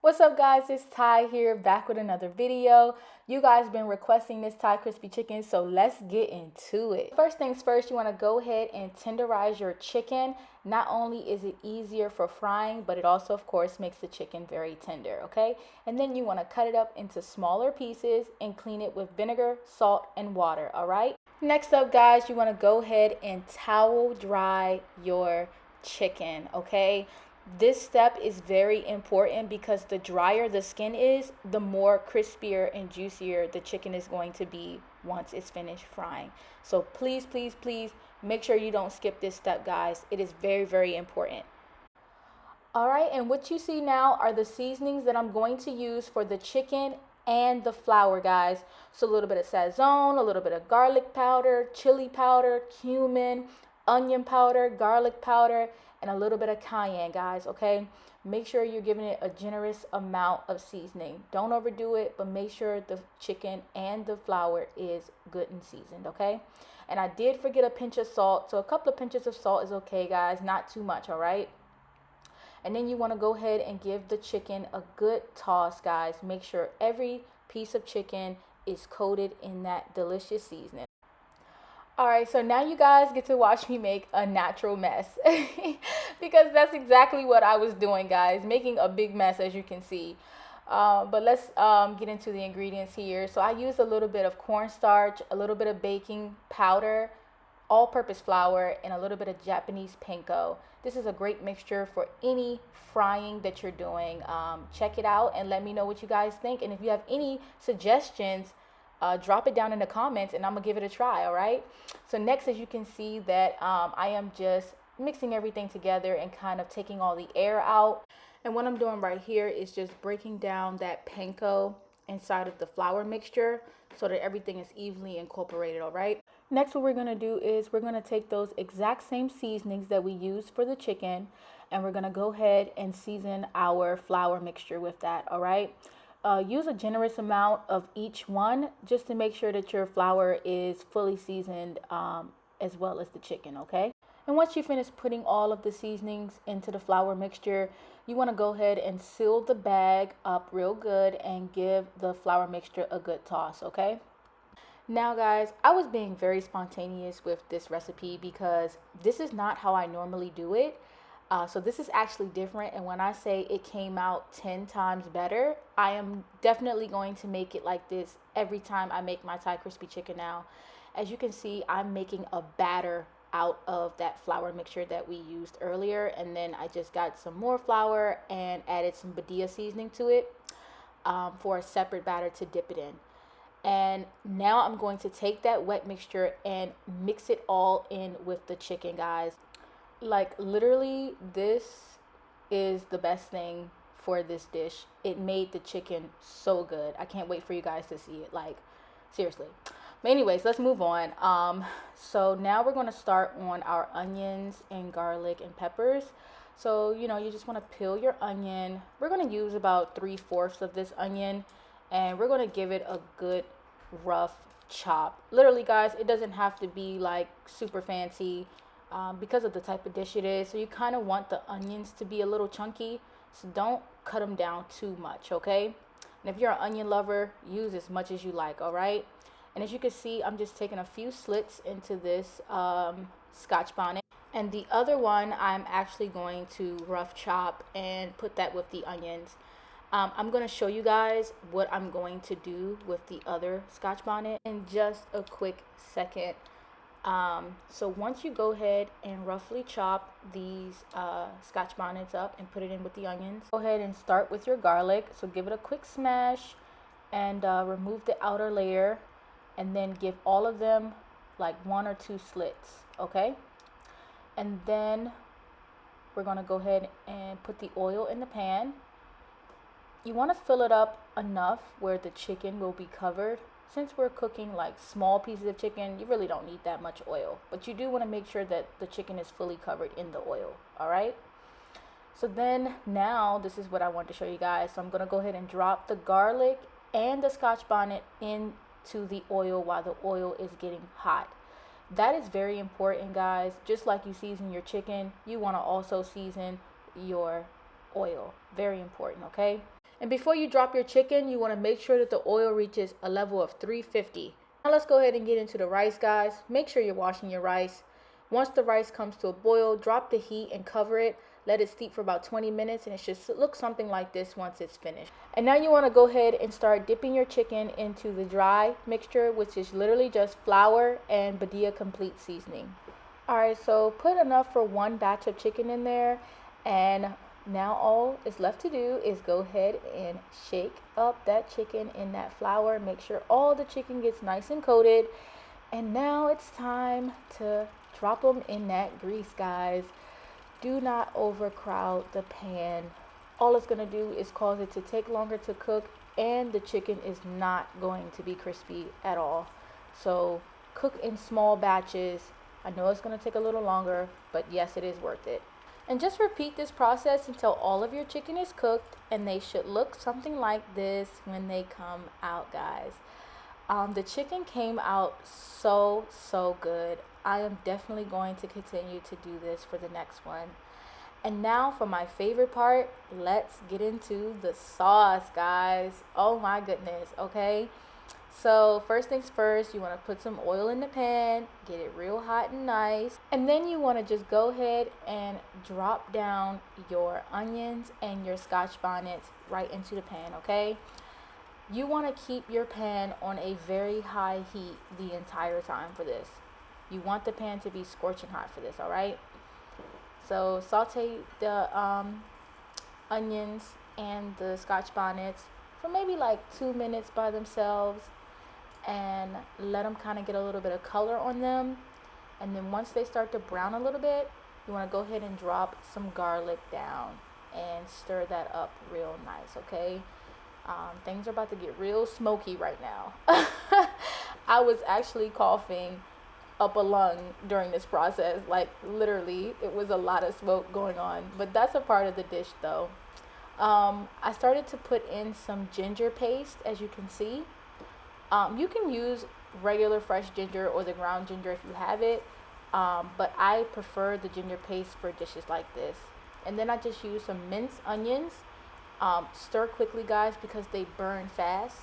What's up guys, it's Ty here back with another video. You guys been requesting this Thai crispy chicken, so let's get into it. First things first, you want to go ahead and tenderize your chicken. Not only is it easier for frying, but it also of course makes the chicken very tender, okay? And then you want to cut it up into smaller pieces and clean it with vinegar, salt, and water, all right? Next up guys, you want to go ahead and towel dry your chicken, okay? This step is very important because the drier the skin is, the more crispier and juicier the chicken is going to be once it's finished frying. So please, please, please make sure you don't skip this step, guys. It is very, very important. All right, and what you see now are the seasonings that I'm going to use for the chicken and the flour, guys. So a little bit of sazon, a little bit of garlic powder, chili powder, cumin, onion powder, garlic powder, and a little bit of cayenne, guys, okay? Make sure you're giving it a generous amount of seasoning. Don't overdo it, but make sure the chicken and the flour is good and seasoned, okay? And I did forget a pinch of salt, so a couple of pinches of salt is okay, guys, not too much, all right? And then you want to go ahead and give the chicken a good toss, guys. Make sure every piece of chicken is coated in that delicious seasoning. All right, so now you guys get to watch me make a natural mess because that's exactly what I was doing, guys, making a big mess, as you can see. But let's get into the ingredients here. So I used a little bit of cornstarch, a little bit of baking powder, all-purpose flour, and a little bit of Japanese panko. This is a great mixture for any frying that you're doing. Check it out and let me know what you guys think. And if you have any suggestions, drop it down in the comments and I'm gonna give it a try. All right, so next, as you can see, that I am just mixing everything together and kind of taking all the air out. And what I'm doing right here is just breaking down that panko inside of the flour mixture so that everything is evenly incorporated. All right, next what we're going to do is we're going to take those exact same seasonings that we used for the chicken and we're going to go ahead and season our flour mixture with that. All right, use a generous amount of each one just to make sure that your flour is fully seasoned as well as the chicken, okay? And once you finish putting all of the seasonings into the flour mixture, you want to go ahead and seal the bag up real good and give the flour mixture a good toss, okay? Now guys, I was being very spontaneous with this recipe because this is not how I normally do it. So this is actually different, and when I say it came out 10 times better, I am definitely going to make it like this every time I make my Thai crispy chicken now. As you can see, I'm making a batter out of that flour mixture that we used earlier, and then I just got some more flour and added some badilla seasoning to it for a separate batter to dip it in. And now I'm going to take that wet mixture and mix it all in with the chicken, guys. Like literally, this is the best thing for this dish. It made the chicken so good. I can't wait for you guys to see it, like seriously. But anyways, let's move on. So now we're going to start on our onions and garlic and peppers. So you just want to peel your onion. We're going to use about 3/4 of this onion and we're going to give it a good rough chop. Literally guys, it doesn't have to be like super fancy because of the type of dish it is. So you kind of want the onions to be a little chunky, so don't cut them down too much, okay? And if you're an onion lover, use as much as you like. All right, and as you can see, I'm just taking a few slits into this Scotch bonnet, and the other one I'm actually going to rough chop and put that with the onions. I'm going to show you guys what I'm going to do with the other Scotch bonnet in just a quick second. So once you go ahead and roughly chop these Scotch bonnets up and put it in with the onions, go ahead and start with your garlic. So give it a quick smash and remove the outer layer, and then give all of them like 1 or 2 slits, okay? And then we're going to go ahead and put the oil in the pan. You want to fill it up enough where the chicken will be covered. Since we're cooking like small pieces of chicken, you really don't need that much oil, but you do want to make sure that the chicken is fully covered in the oil. All right, so then now this is what I want to show you guys. So I'm going to go ahead and drop the garlic and the Scotch bonnet into the oil while the oil is getting hot. That is very important, guys. Just like you season your chicken, you want to also season your oil. Very important, okay? And before you drop your chicken, you want to make sure that the oil reaches a level of 350. Now let's go ahead and get into the rice, guys. Make sure you're washing your rice. Once the rice comes to a boil, drop the heat and cover it. Let it steep for about 20 minutes, and it should look something like this once it's finished. And now you want to go ahead and start dipping your chicken into the dry mixture, which is literally just flour and Badia Complete seasoning. Alright, so put enough for one batch of chicken in there, and now all is left to do is go ahead and shake up that chicken in that flour. Make sure all the chicken gets nice and coated. And now it's time to drop them in that grease, guys. Do not overcrowd the pan. All it's going to do is cause it to take longer to cook, and the chicken is not going to be crispy at all. So cook in small batches. I know it's going to take a little longer, but yes, it is worth it. And just repeat this process until all of your chicken is cooked, and they should look something like this when they come out, guys. The chicken came out so good. I am definitely going to continue to do this for the next one. And now for my favorite part, let's get into the sauce, guys. Oh my goodness, okay? So first things first, you want to put some oil in the pan, get it real hot and nice. And then you want to just go ahead and drop down your onions and your scotch bonnets right into the pan, okay? You want to keep your pan on a very high heat the entire time for this. You want the pan to be scorching hot for this, all right? So saute the onions and the scotch bonnets for maybe like 2 minutes by themselves, and let them kind of get a little bit of color on them. And then once they start to brown a little bit, you want to go ahead and drop some garlic down and stir that up real nice, okay? Things are about to get real smoky right now. I was actually coughing up a lung during this process. Like literally, it was a lot of smoke going on, but that's a part of the dish though. I started to put in some ginger paste, as you can see. You can use regular fresh ginger or the ground ginger if you have it, but I prefer the ginger paste for dishes like this. And then I just use some minced onions. Stir quickly, guys, because they burn fast.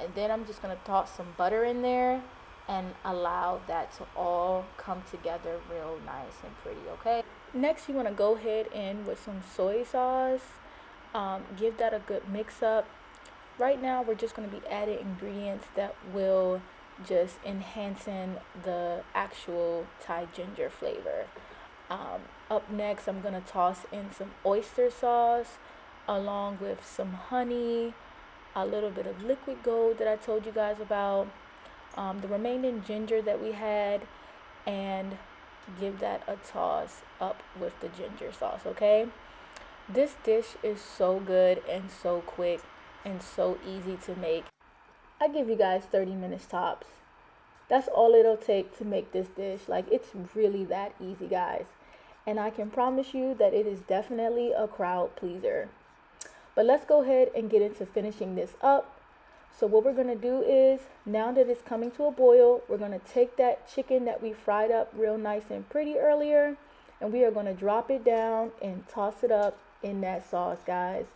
And then I'm just going to toss some butter in there and allow that to all come together real nice and pretty, okay? Next, you want to go ahead in with some soy sauce. Give that a good mix up. Right now, we're just going to be adding ingredients that will just enhancing the actual Thai ginger flavor. Up next, I'm going to toss in some oyster sauce along with some honey, a little bit of liquid gold that I told you guys about, the remaining ginger that we had, and give that a toss up with the ginger sauce, okay? This dish is so good and so quick and so easy to make. I give you guys 30 minutes tops. That's all it'll take to make this dish. Like, it's really that easy, guys. And I can promise you that it is definitely a crowd pleaser. But let's go ahead and get into finishing this up. So what we're going to do is, now that it's coming to a boil, we're going to take that chicken that we fried up real nice and pretty earlier, and we are going to drop it down and toss it up in that sauce, guys.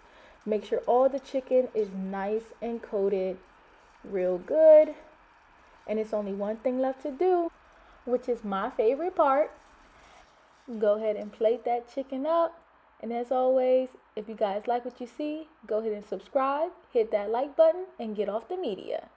Make sure all the chicken is nice and coated real good. And it's only one thing left to do, which is my favorite part. Go ahead and plate that chicken up. And as always, if you guys like what you see, go ahead and subscribe, hit that like button, and get off the media.